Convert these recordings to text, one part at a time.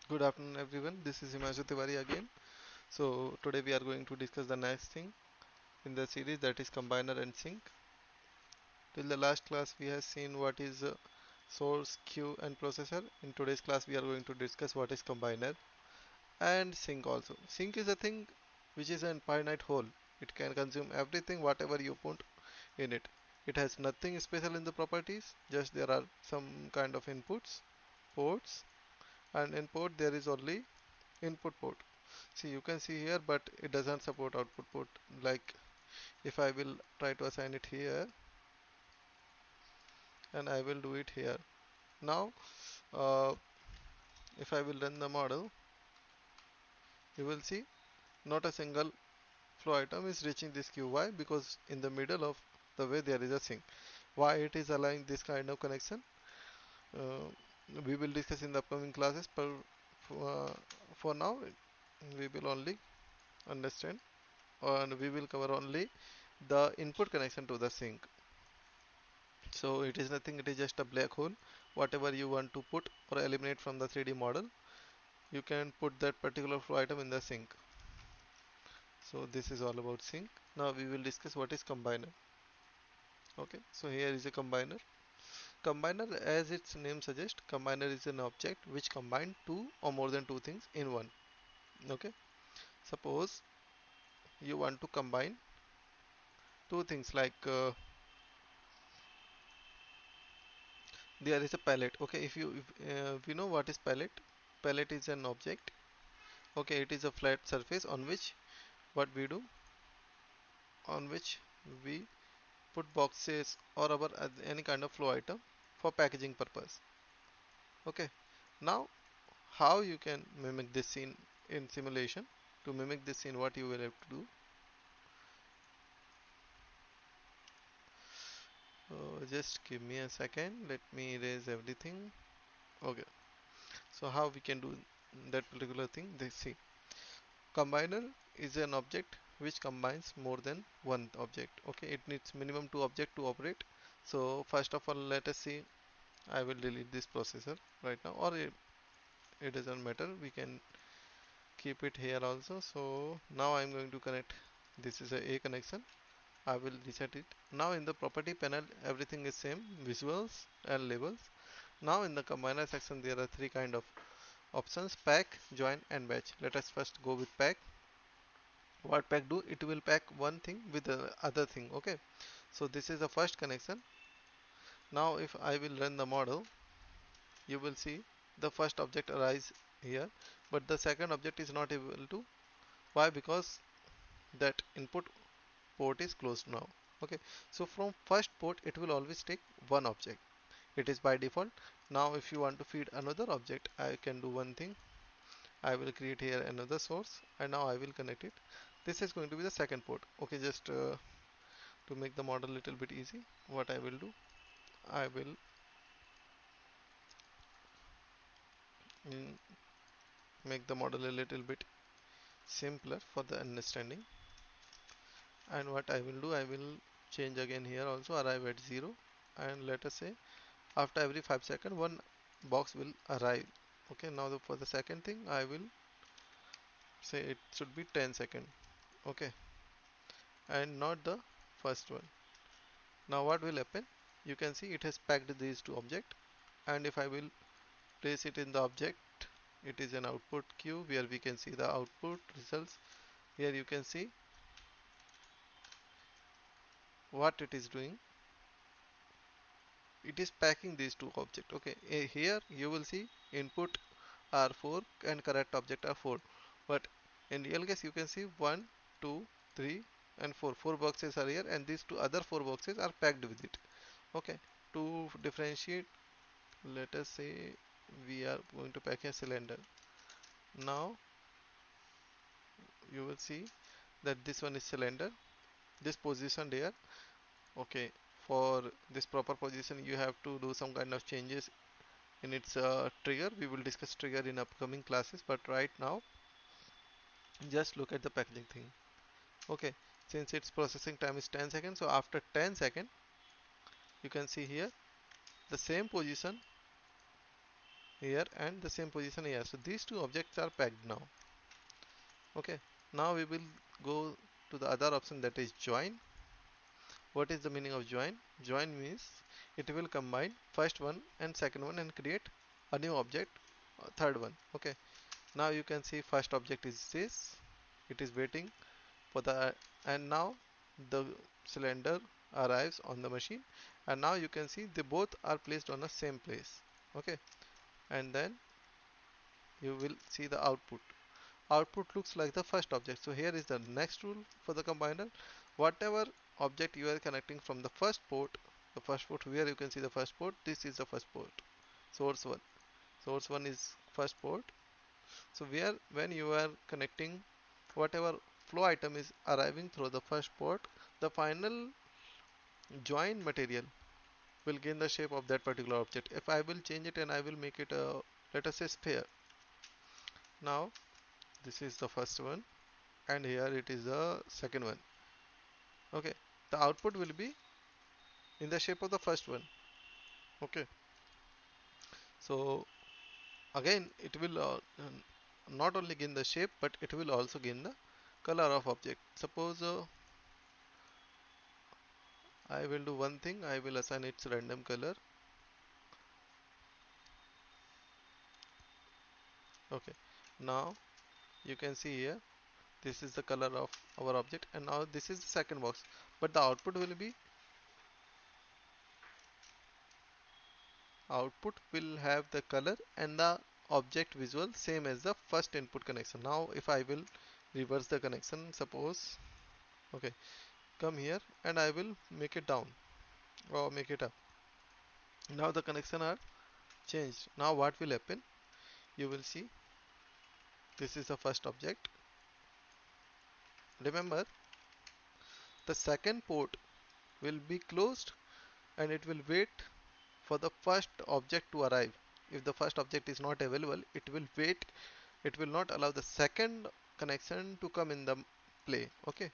Good afternoon, everyone. This is Himanshu Tiwari again. So today we are going to discuss the next thing in the series, that is combiner and sync. Till the last class we have seen what is source, queue and processor. In today's class we are going to discuss what is combiner and sync also. Sync is a thing which is an infinite whole. It can consume everything whatever you put in it. It has nothing special in the properties, just there are some kind of inputs, ports, and in port there is only input port. See, you can see here, but it doesn't support output port. Like if I will try to assign it here and I will do it here. Now, uh, if I will run the model, you will see not a single flow item is reaching this queue. Why? Because in the middle of the way there is a sync. Why it is allowing this kind of connection? Uh, we will discuss in the upcoming classes. But uh, for now, we will only understand and we will cover only the input connection to the sync. So it is nothing, it is just a black hole. Whatever you want to put or eliminate from the 3D model, you can put that particular flow item in the sync. So this is all about sync. Now we will discuss what is combiner. Okay, so here is a combiner. Combiner, as its name suggests, combiner is an object which combine two or more than two things in one. Okay, suppose you want to combine two things like there is a palette. Okay, if you know what is palette, palette is an object. Okay, it is a flat surface on which what we do, on which we put boxes or our any kind of flow item for packaging purpose. Okay, now how you can mimic this scene in simulation? To mimic this scene, what you will have to do, just give me a second, let me erase everything. Okay, so how we can do that particular thing? They see, combiner is an object which combines more than one object. Okay, it needs minimum two object to operate. So first of all, let us see. I will delete this processor right now, or it doesn't matter, we can keep it here also. So now I'm going to connect, this is a connection. I will reset it. Now in the property panel everything is same, visuals and labels. Now in the combiner section there are three kind of options: pack, join and batch. Let us first go with pack. What pack do? It will pack one thing with the other thing. Okay, so this is the first connection. Now if I will run the model, you will see the first object arise here, but the second object is not able to. Why? Because that input port is closed now. Okay, so from first port it will always take one object. It is by default. Now if you want to feed another object, I can do one thing. I will create here another source and now I will connect it. This is going to be the second port. Okay, just to make the model little bit easy, what I will do, I will mm, make the model a little bit simpler for the understanding. And what I will do, I will change again here also, arrive at 0, and let us say after every 5 seconds one box will arrive. Okay, now for the second thing I will say it should be 10 seconds. Okay, and not the first one. Now what will happen, you can see it has packed these two objects, and if I will place it in the object, it is an output queue where we can see the output results. Here you can see what it is doing, it is packing these two objects. Okay, here you will see input are 4 and correct object are 4, but in real case you can see 1 2 3 and 4 boxes are here, and these two other 4 boxes are packed with it. Okay, to differentiate, let us say we are going to pack a cylinder. Now you will see that this one is cylinder, this position there. Okay, for this proper position you have to do some kind of changes in its trigger. We will discuss trigger in upcoming classes, but right now just look at the packaging thing. Okay, since its processing time is 10 seconds, so after 10 seconds you can see here the same position here and the same position here. So these two objects are pegged now. Okay, now we will go to the other option, that is join. What is the meaning of join? Join means it will combine first one and second one and create a new object, third one. Okay, now you can see first object is this, it is waiting for the, and now the cylinder arrives on the machine, and now you can see they both are placed on the same place. Okay, and then you will see the output looks like the first object. So here is the next rule for the combiner. Whatever object you are connecting from the first port, where you can see the first port, this is the first port, source 1. Source 1 is first port. So where when you are connecting whatever flow item is arriving through the first port, the final join material will gain the shape of that particular object. If I will change it and I will make it a, let us say, sphere. Now this is the first one and here it is the second one. Okay, the output will be in the shape of the first one. Okay, so again it will not only gain the shape, but it will also gain the color of object. Suppose I will do one thing, I will assign its random color. Okay, now you can see here this is the color of our object, and now this is the second box, but the output will have the color and the object visual same as the first input connection. Now if I will reverse the connection, suppose, okay, come here and I will make it down or make it up. Now the connection are changed. Now what will happen? You will see this is the first object. Remember, the second port will be closed and it will wait for the first object to arrive. If the first object is not available, it will wait. It will not allow the second connection to come in the play. Okay,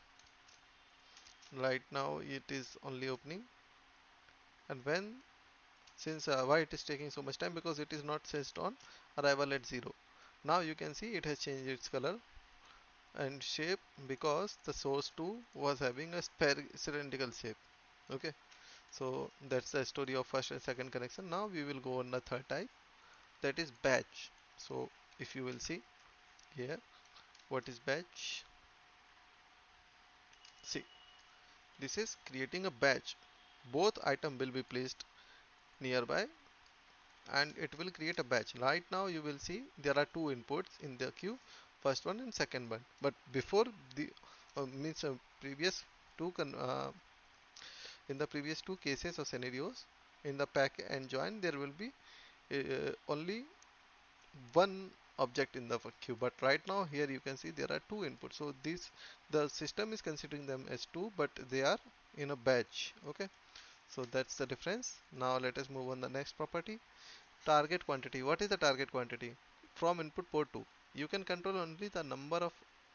right now it is only opening, and when, since why it is taking so much time, because it is not set on arrival at 0. Now you can see it has changed its color and shape because the source 2 was having a cylindrical shape. Okay, so that's the story of first and second connection. Now we will go on the third type, that is batch. So if you will see here, what is batch? See, this is creating a batch. Both item will be placed nearby and it will create a batch. Right now you will see there are two inputs in the queue, first one and second one. But before the means previous two in the previous two cases or scenarios, in the pack and join there will be only one object in the queue, but right now here you can see there are two inputs, so this, the system is considering them as two, but they are in a batch. Okay, so that's the difference. Now let us move on the next property, target quantity. What is the target quantity? From input port 2 you can control only the number of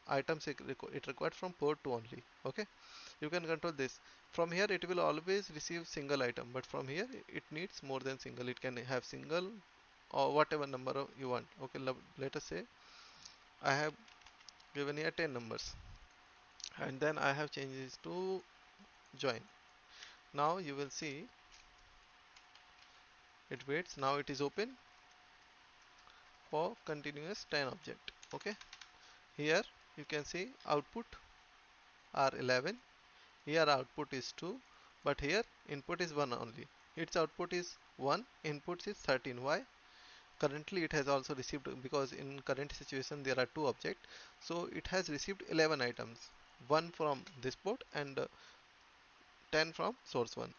items it required from port 2 only. Okay, you can control this. From here it will always receive single item, but from here it needs more than single. It can have single or whatever number you want. Okay, let us say I have given here 10 numbers and then I have changed this to join. Now you will see it waits. Now it is open for continuous 10 object. Okay, here you can see output are 11. Here output is 2, but here input is 1 only. Its output is 1, input is 13. Why? Currently it has also received, because in current situation there are two objects, so it has received 11 items, one from this port and 10 from source 1.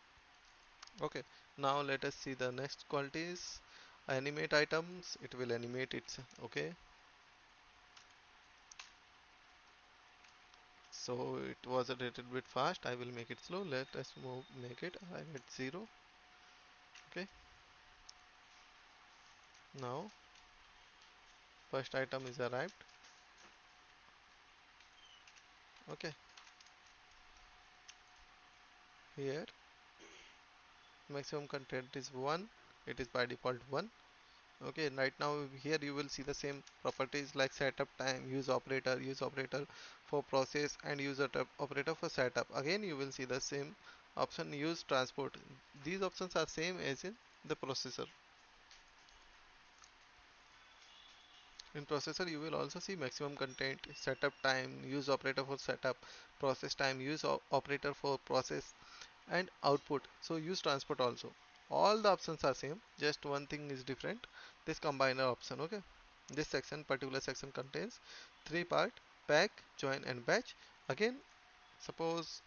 Okay, now let us see the next qualities. Animate items, it will animate its. Okay, so it was a little bit fast, I will make it slow. Let us make it arrive at 0. Okay, now first item is arrived. Okay, here maximum content is 1, it is by default 1. Okay, right now here you will see the same properties like setup time, use operator for process, and operator for setup. Again you will see the same option, use transport. These options are same as in the processor. In processor you will also see maximum content, setup time, use operator for setup, process time, operator for process, and output. So use transport also. All the options are same, just one thing is different, this combiner option. Okay, this particular section contains three part: pack, join, and batch. Again, suppose,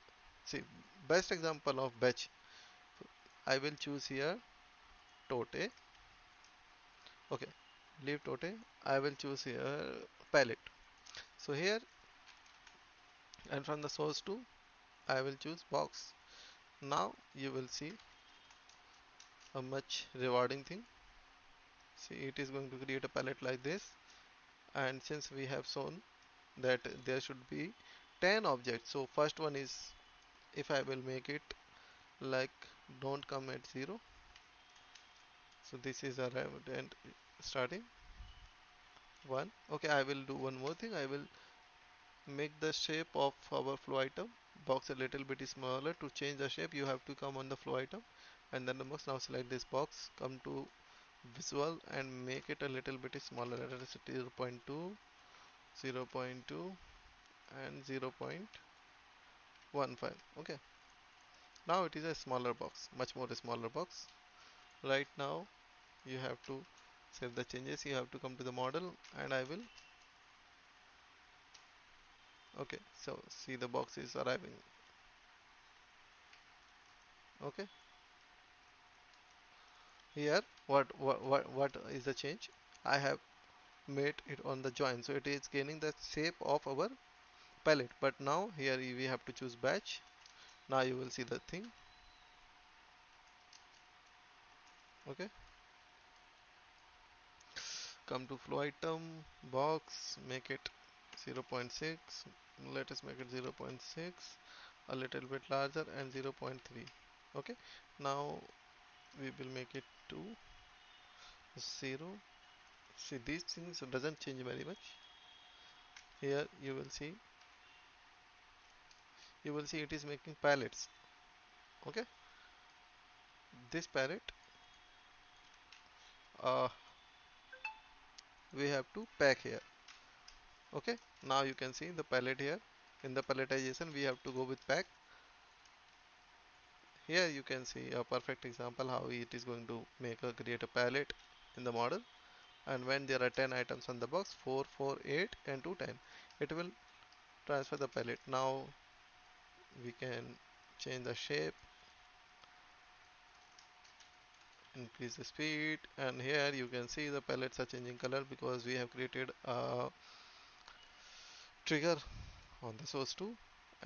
see, best example of batch, I will choose here tote. Okay, leave tote. I will choose here palette. So here, and from the source to, I will choose box. Now you will see a much rewarding thing. See, it is going to create a palette like this, and since we have shown that there should be 10 objects, so first one is, if I will make it like don't come at 0, so this is arrived and starting 1. Okay, I will do one more thing. I will make the shape of our flow item box a little bit smaller. To change the shape you have to come on the flow item and then the box. Now select this box, come to visual and make it a little bit smaller, that is 0 0.2, 0 0.2, and 0.15. Okay, now it is a smaller box, much more smaller box. Right now you have to save the changes, you have to come to the model, and I will, okay, so see the box is arriving. Okay, here what is the change? I have made it on the join, so it is gaining the shape of our palette. But now here we have to choose batch. Now you will see the thing. Okay, come to flow item box, make it 0.6, let us make it 0.6, a little bit larger, and 0.3. Okay, now we will make it to 0. See, these things doesn't change very much. Here you will see it is making palettes. Okay, this palette, uh, we have to pack here. Okay, now you can see the palette here. In the palletization we have to go with pack. Here you can see a perfect example how it is going to create a palette in the model. And when there are 10 items on the box, 4, 4, 8, and 2, 10, it will transfer the palette. Now we can change the shape, increase the speed, and here you can see the palettes are changing color because we have created a trigger on the source 2,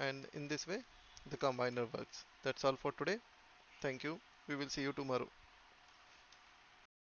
and in this way the combiner works. That's all for today. Thank you. We will see you tomorrow.